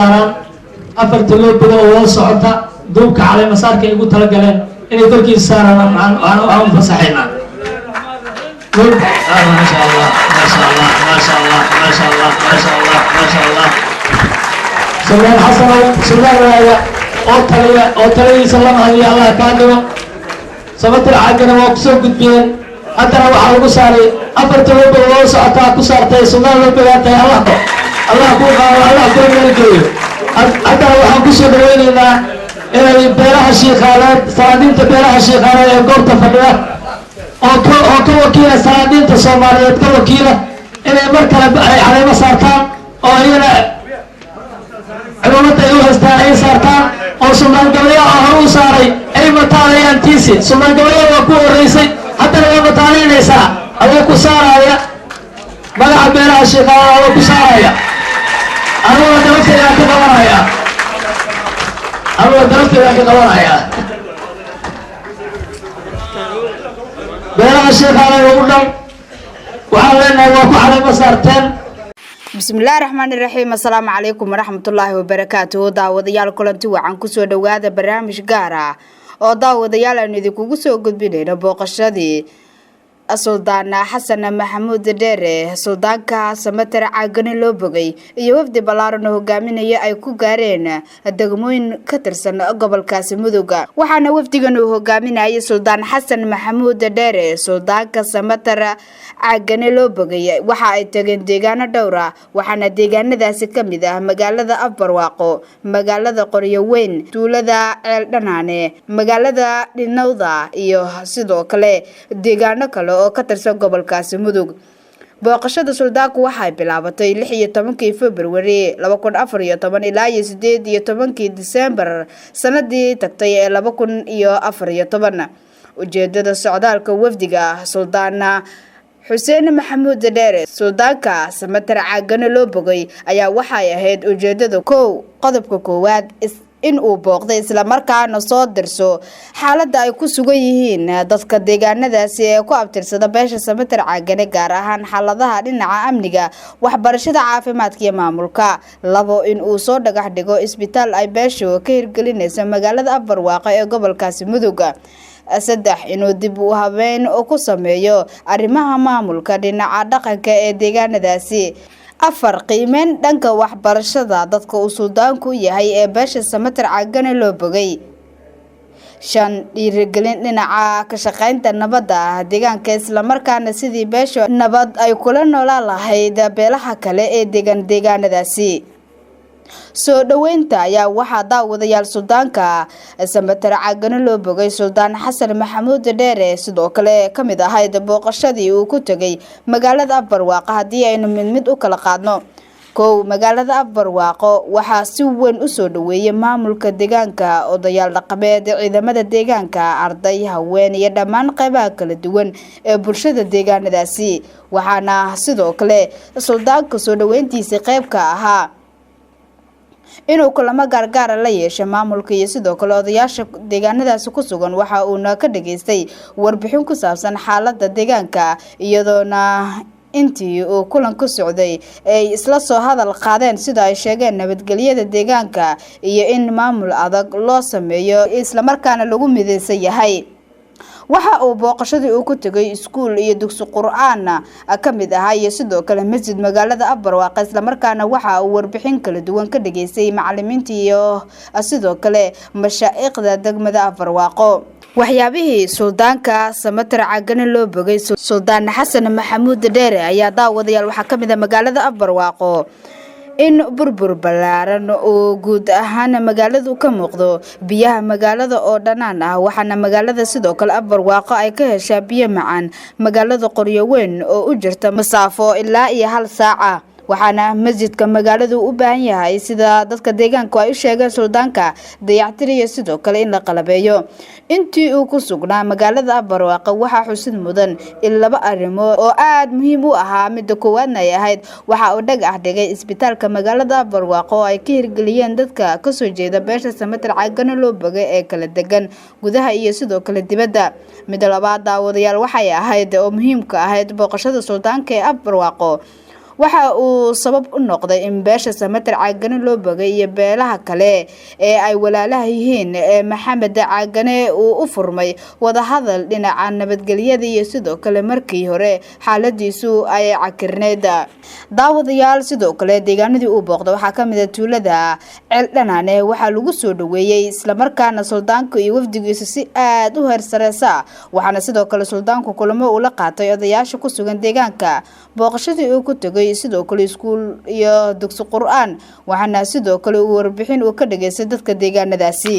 afar tilo bido oo socota duubka cali masaarka ay ugu tala galeen inay korkiisa saaraan aan u fasaxayna ما شاء الله ما شاء الله ما شاء الله ما شاء الله ما شاء الله ما شاء الله سلمان حسن سلمان رايا او تلي سلام علي الله كانوا سمتر عاقنا وقسو قدبين أتنا وحاول قصاري أفر تلوب الله سعطا قصارتي سلمان لبياتي الله كوخا الله كوخا ملكي أتنا وحاول قصو دوينينا إلى بيرها الشيخالات صادين تبيرها الشيخالات يقوم تفريا oo ka wakiila salaadiinta Soomaaliyeed ka wakiila inay mar kale ay caleemo saartaan oo ayana culummada ay u haystaan ay saartaan oo Soomaaliya oo u saaray ay mataalayaan tiisi Soomaaliya waa ku horeysay haddana way mataalinaysaa ayaa ku saaraya magaca beelaha sheekada oo ku saaraya anoo dalkeeda ka qabanaya beelaha sheekada ugu dhan waxaan leenahay waa ku caleemo saarteen. bismillaahir rahmaanir rahiim. assalaamu calaykum waraxmatullaahi wabarakaatuh. daawadayaal kulanti wacan ku soo dhawaada barnaamij gaar ah oo daawadayaal aan idinku soo gudbinayno booqashadii Sultan Xasan Maxamuud Dheere suldaanka Samatar Caagani loo bogay iyo wafdi balaaran oo hogaaminaya ay ku gaareen degmooyin ka tirsan gobolkaasi Mudug waxaana wafdigan uu hogaaminayay Sultan Xasan Maxamuud Dheere suldaanka Samatar Caagani loo bogay waxa ay tageen deegaano dhowr ah waxaana deegaanadaasi kamid ah magaalada Afbarwaaqo magaalada Qoryoweyn tuulada Ceeldhanaane magaalada Dhinowda iyo sidoo kale deegaano kale oo ka tirsan gobolkaasi Mudug. booqashada suldaanku waxay bilaabatay 16 February 2014 ilaa 18 December sanadii tagtay ee 2014. ujeedada socdaalka wafdiga Sultan Xuseen Maxamuud Dheere suldaanka Samatar Caagani loo bogay ayaa waxay ahayd ujeedada qodobka koowaad in uu booqday isla markaana soo dirso xaaladda ay ku sugan yihiin dadka deegaanadaasi ee ku abtirsada beesha Samatar Caagani gaar ahaan xaaladaha dhinaca amniga waxbarashada caafimaadka iyo maamulka. in uu soo dhagax dhigo isbitaal ay beeshu ka hirgelinayso magaalada Afbarwaaqo ee gobolkaasi Mudug. 3 inuu dib u habeyn ku sameeyo arrimaha maamulka dhinaca dhaqanka ee deegaanadaasi. 4 qiimeyn dhanka waxbarashada dadka uu suldaanku yahay ee beesha Samatar Caagani loo bogay. 5 dhiirigelin dhinaca ka shaqaynta nabadda deegaanka isla markaana sidii beesha nabad ay kula noolaan lahayd beelaha kale ee deegaanadaasi. soo dhaweynta ayaa waxaa daawadayaal suldaanka Samatar Caagani loo bogay Sultan Xasan Maxamuud Dheere sidoo kale kamid ahayd booqashadii uu ku tagay magaalada Afbarwaaqo hadii aynu mid u kala qaadno. magaalada Afbarwaaqo waxaa si weyn u soo dhaweeyay maamulka deegaanka odayaal dhaqameed ciidamada deegaanka arday haween iyo dhammaan qaybaha kala duwan ee bulshada deegaanadaasi waxaana sidoo kale suldaanka soo dhaweyntiisa qayb ka ahaa inuu kulamo gaar la yeesho maamulka iyo sidoo kale odayaasha deegaanadaasi ku sugan waxa uu ka dhageystay warbixin ku saabsan xaaladda deegaanka iyadoona intii uu kulan ku socday ay isla soo hadal qaadeen sida ay sheegeen nabadgelyada deegaanka iyo in maamul adag loo sameeyo isla markaana lagu mideysan yahay. waxa uu booqashadii uu ku tagay iskuul iyo dugsi qur'aan kamid ah iyo sidoo kale masjid magaalada Afbarwaaqo isla markaana waxa uu warbixin kala duwan ka dhageystay macallimiinta iyo sidoo kale mashaayikhda degmada Afbarwaaqo. waxyaabihii suldaanka Samatar Caagani loo bogay Sultan Xasan Maxamuud Dheere ayaa daawadayaal waxa kamid ah magaalada Afbarwaaqo in burbur balaaran oo guud ahaan magaaladu ka muuqdo biyaha magaalada oo dhanaan ah waxaana magaalada sidoo kale Afbarwaaqo ay ka heshaa biyo macaan magaalada Qoryoweyn oo u jirta masaafo ilaa 1 saac waxaana masjidka magaaladu u baahan yahay sida dadka deegaanka ay u sheegeen suldaanka dayactir iyo sidoo kale in la qalabeeyo. intii uu ku sugnaa magaalada Afbarwaaqo waxa xusid mudan in 2 arrimood oo aad muhiim u ahaa mid koowaadna ay ahayd waxa uu dhagax dhigay isbitaalka magaalada Afbarwaaqo oo ay ka hirgeliyeen dadka ka soo jeeda beesha Samatar Caagani loo bogay ee kala degan gudaha iyo sidoo kale dibadda. mid labaad daawadayaal waxay ahayd oo muhiimka ahayd booqashada suldaanka ee Afbarwaaqo waxa uu sabab u noqday in beesha Samatar Caagane loo bogay iyo beelaha kale ee ay walaalaha yihiin Maxamed Caagane uu u furmay wada hadal dhinaca nabadgelyada iyo sidoo kale markii hore xaaladiisu ay cakirneed daawadayaal sidoo kale deegaanadii uu booqday waxa kamid ah tuulada Ceeldhanaane waxa lagu soo dhaweeyay isla markaana suldaanka iyo wafdigiisa si aad u heersareeysa waxaana sidoo kale suldaanku kulamo uu la qaatay odayaasha ku sugan deegaanka booqashadii uu ku tagay sidoo kale iskuul iyo dugsi Qur'aan waxaana sidoo kale uu warbixin uu ka dhageystay dadka deegaanadaasi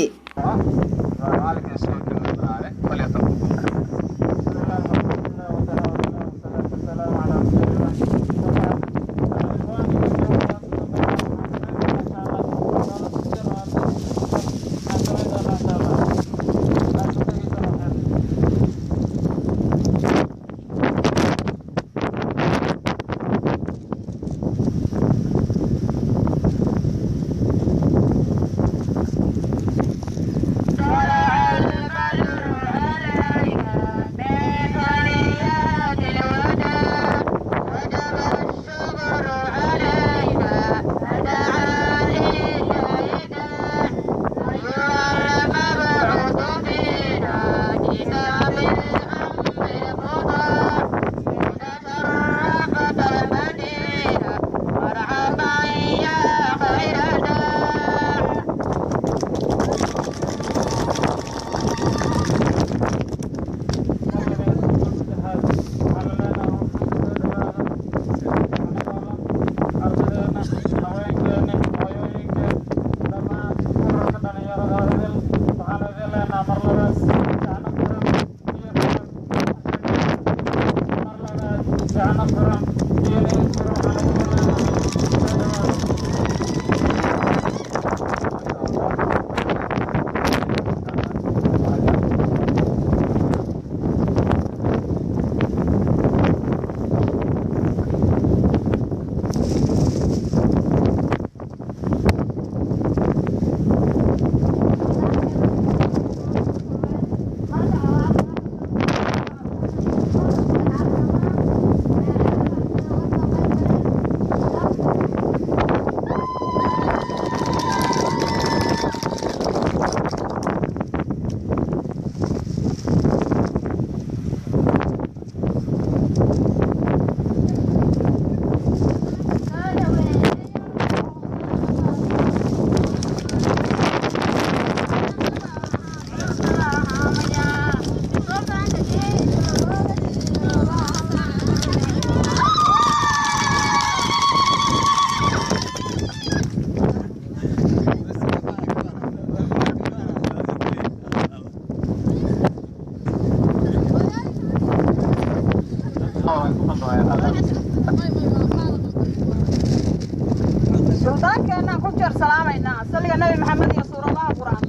سلطان كأننا كجر سلامينا سلي النبي محمد يا سورة الله القرآن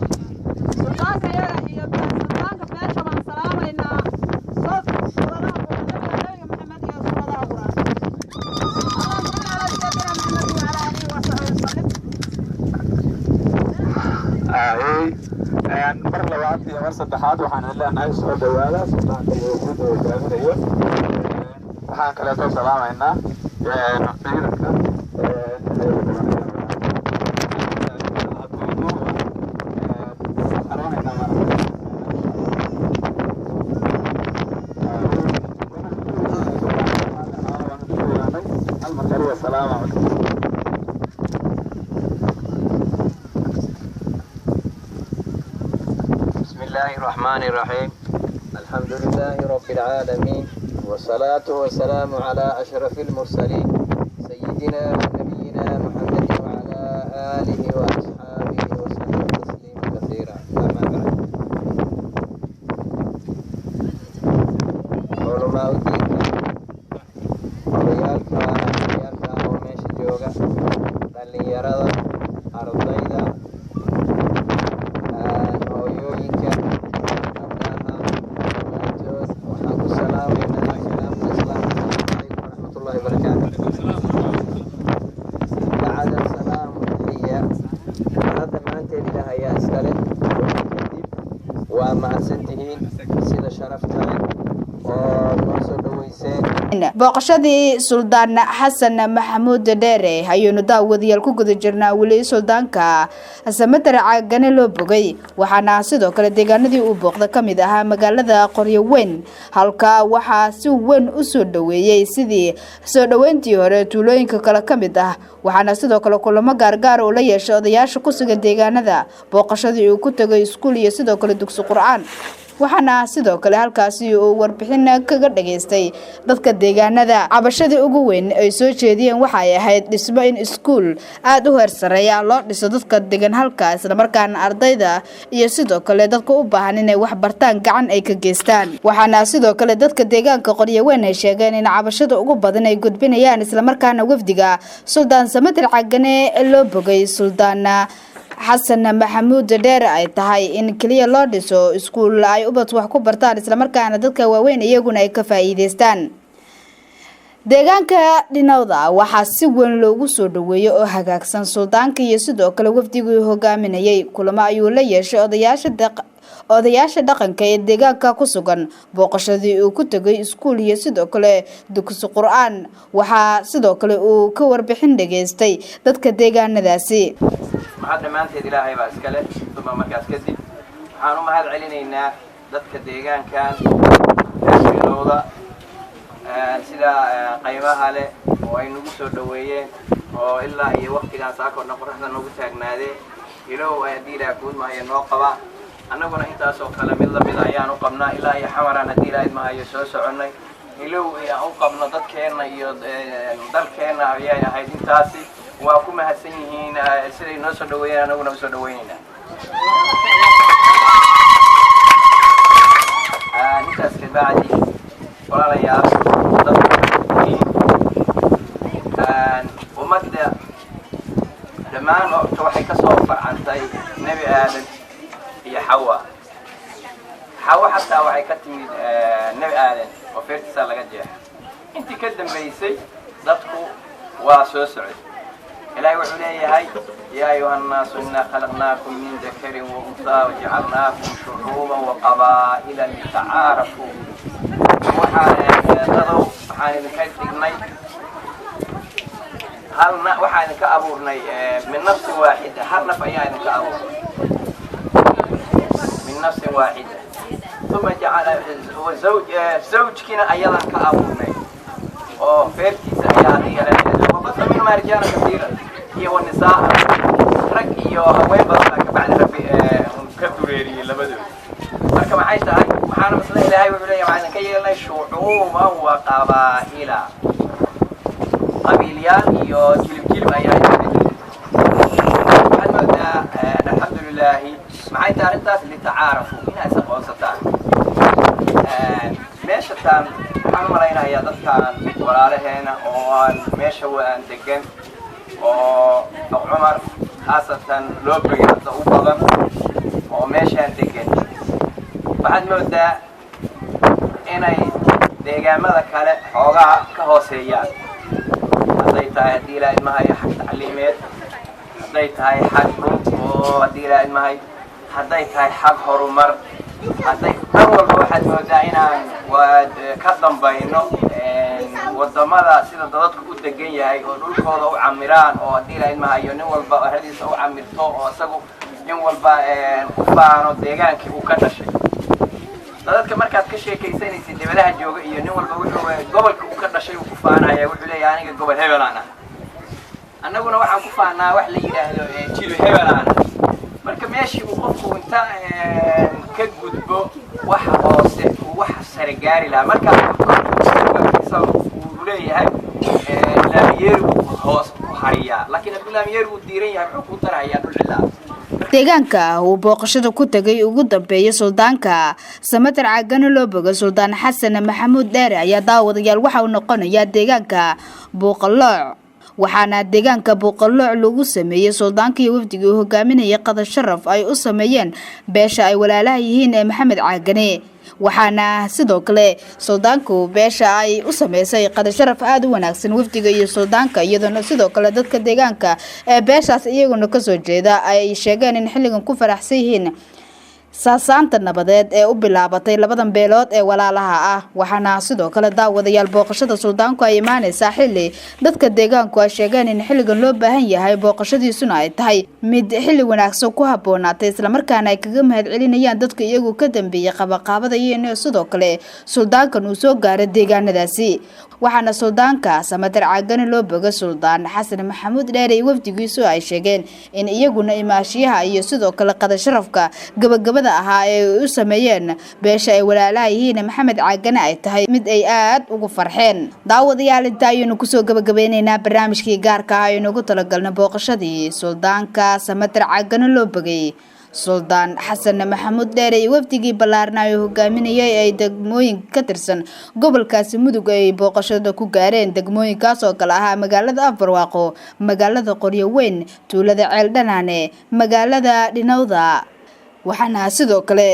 سلطان كيا هي سلطان كبير شبان سلامينا صوت سورة الله القرآن النبي محمد يا سورة الله القرآن اللهم على سيدنا محمد وعلى آله وصحبه وسلم. mar labaad iyo mar saddexaad waxaan leenahay soo dhawaada suldaanka iyo guud oo hogaaminayo waxaan kaleeto salaamaynaa ciidanka بسم الله الرحمن الرحيم الحمد لله رب العالمين والصلاة والسلام على أشرف المرسلين سيدنا ونبينا محمد وعلى آله وأصحابه وسلم تسليما كثيرا أما بعد علماء الدين ريالك وميش جوغا دليرada ardayda waa mahadsantihiin sida sharafta leh oo noo soo dhaweyseen booqashadii Suldaan Xasan Maxamuud Dheere ayuu daawadayaal ku guda jirnaa wali suldaanka Samatar Caagane loo bogay waxaana sidoo kale deegaanadii uu booqda kamid ahaa magaalada Qoryoweyn halka waxa si weyn u soo dhaweeyay sidii soo dhaweyntii hore tuulooyinka kala kamid ah waxaana sidoo kale kulamo gaargaar oo la yeeshay odayaasha ku sugan deegaanada booqashadii uu ku tagay iskuul iyo sidoo kale dugsi Qur'aan waxaana sidoo kale halkaasi uu warbixin kaga dhageystay dadka deegaanada cabashadii ugu weyn ay soo jeediyeen waxa ay ahayd dhismo in iskuul aad u heersareeya loo dhiso dadka degan halkaas isla markaana ardayda iyo sidoo kale dadka u baahan inay wax bartaan gacan ay ka geystaan waxaana sidoo kale dadka deegaanka Qoryoweyn ay sheegeen in cabashada ugu badan ay gudbinayaan isla markaana wafdiga Suldaan Samatar Caagane loo bogay Suldaan Xasan Maxamuud Dheere ay tahay in kaliya loo dhiso iskuul ay ubad wax ku bartaan isla markaana dadka waaweyn iyaguna ay ka faa'iideystaan deegaanka Dhinowda waxa si weyn loogu soo dhaweeyo oo hagaagsan suldaanka iyo sidoo kale wafdigu hogaaminayay kulamo ayuu la yeeshay odayaasha dhaqanka ee deegaanka ku sugan booqashadii uu ku tagay iskuul iyo sidoo kale dugsi Qur'aan waxa sidoo kale uu ka warbixin dhageystay dadka deegaanadaasi maxad dhamaanteed ilaahay baa iska leh duma markaas kadib waxaan u mahad celinaynaa dadka deegaankan Dhinowda sida qaybaha leh oo ay nagu soo dhaweeyeen oo ilaa iyo waqtigan saakoodna qorraxda nagu taagnaadeen ilow ay diilaa guud ma ay noo qaba annaguna intaas oo kale mid la mid ayaan u qabnaa ilaa iyo xamarana diilaa ma ay soo soconay ilow ay u qabno dadkeena iyo dalkeena ayay ahayd intaasi waa ku mahadsan yihiin siday noo soo dhaweeyeen annaguna u soo dhaweynayna intaas ka bacdi walaalayaal ummadda dhammaan waxay ka soo farcantay Nabi Aadan iyo Xawa xataa waxay ka timid Nabi Aadan oo feertiisa laga jeexay intii ka dambeysay dadku waa soo socday إلهي وحليه يا أيها الناس إنا خلقناكم من ذكر وأنثى وجعلناكم شعوبا وقبائل لتعارفوا وحان ذكرتني هل وحان كأبورني من نفس واحدة هل نفعيان كأبور من نفس واحدة ثم جعل زوج كنا أيضا كأبورني وفيرتي سيادي وبث منهما رجالا كثيرا هي والنساء رك وهوين بعد ربي كدوريري لبدو marka maxay tahay waxaan masla ilaahay wuxuu leeyahay waxaan ka yeelnay shucuuba wa qabaa'ila qabiiliyaan iyo jilib ayaa alxamdulillah maxay tahay intaas li tacaarafu inay saqoonsataan meesha tan waxaan malaynayaa dadkan walaalaheena oo aan meesha waan degan oo Cumar khaasatan loo bogay hadda u badan oo meeshaan degan waxaad moodaa inay deegaamada kale xoogaa ka hooseeyaan hadday tahay haddii ilaahay mahay xag tacliimeed hadday tahay xag dhul oo haddii ilaahay mahay hadday tahay xag horumar hadday dhan walba waxaad moodaa inaan ka dambayno wadamada sida dadku u degan yahay oo dhulkooda u camiraan oo haddii ilaahay mahayo nin walba aradiisa u camirto oo isagu nin walba u faano deegaankii uu ka dhashay dadka markaad ka sheekaysanaysid dibadaha jooga iyo nin walba wuxuu gobolka uu ka dhashay uu ku faanaya wuxuu leeyahay aniga gobol hebel aan annaguna waxaan ku faanaa wax la yiraahdo jilo hebel aan marka meeshii uu qofku inta ka gudbo wax hoose wax sare gaari lahaa marka uu leeyahay laamiyeer hoos ku hariyaa laakiin laamiyeer uu diiran yahay wuxuu ku tarayaa dhul cilaa deegaanka uu booqashada ku tagay ugu dambeeyay suldaanka Samatar Caagane loo bogay Suldaan Xasan Maxamuud Dheere ayaa daawadayaal waxa uu noqonayaa deegaanka Buuqalooc waxaana deegaanka Buuqalooc lagu sameeyay suldaanka iyo wafdiga uu hogaaminayay qadar sharaf ay u sameeyeen beesha ay walaalaha yihiin ee Maxamed Caagane waxaana sidoo kale suldaanku beesha ay u sameysay qadar sharaf aad u wanaagsan wafdiga iyo suldaanka iyadoo sidoo kale dadka deegaanka ee beeshaas iyaguna ka soo jeeda ay sheegeen in xilligan ku faraxsan yihiin saasaanta nabadeed ee u bilaabatay labadan beelood ee walaalaha ah waxaana sidoo kale daawadayaal booqashada suldaanku ay imaanaysaa xilli dadka deegaanku ay sheegeen in xilligan loo baahan yahay booqashadiisuna ay tahay mid xilli wanaagsan ku haboonaatay isla markaana ay kaga mahadcelinayaan dadka iyagu ka dambeeyay qabaqaabada iyo sidoo kale suldaankan uu soo gaaray deegaanadaasi waxaana suldaanka Samatar Caagani loo boga Suldaan Xasan Maxamuud Dheere iyo wafdigiisu ay sheegeen in iyaguna imaashiyaha iyo sidoo kale qada sharafka gabagabada ahaa ee u sameeyeen beesha ay walaalaha yihiin Maxamed Caagani ay tahay mid ay aad ugu farxeen daawadayaal inta aynu ku soo gabagabeynayna barnaamijkii gaarka ah ee nagu talagalna booqashadii suldaanka Samatar Caagani loo bogay Suldaan Xasan Maxamuud Dheere iyo wafdigii ballaarnaa hogaaminayay ay degmooyin ka tirsan gobolkaasi Mudug ay booqashada ku gaareen degmooyinkaas oo kala ah magaalada Afbarwaaqo magaalada Qoryoweyn tuulada Ceeldhanaane magaalada Dhinawda waxaana sidoo kale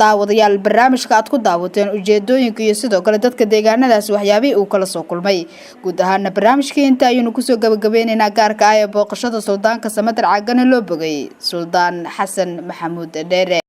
daawadayaal barnaamijka aad ku daawateen ujeedooyinka iyo sidoo kale dadka deegaanadaas waxyaabihii uu kala soo kulmay guud ahaan barnaamijkii inta aynu ku soo gabagabeynayna gaarka ah ee booqashada suldaanka Samatar Caagani loo bogay Suldaan Xasan Maxamuud Dheere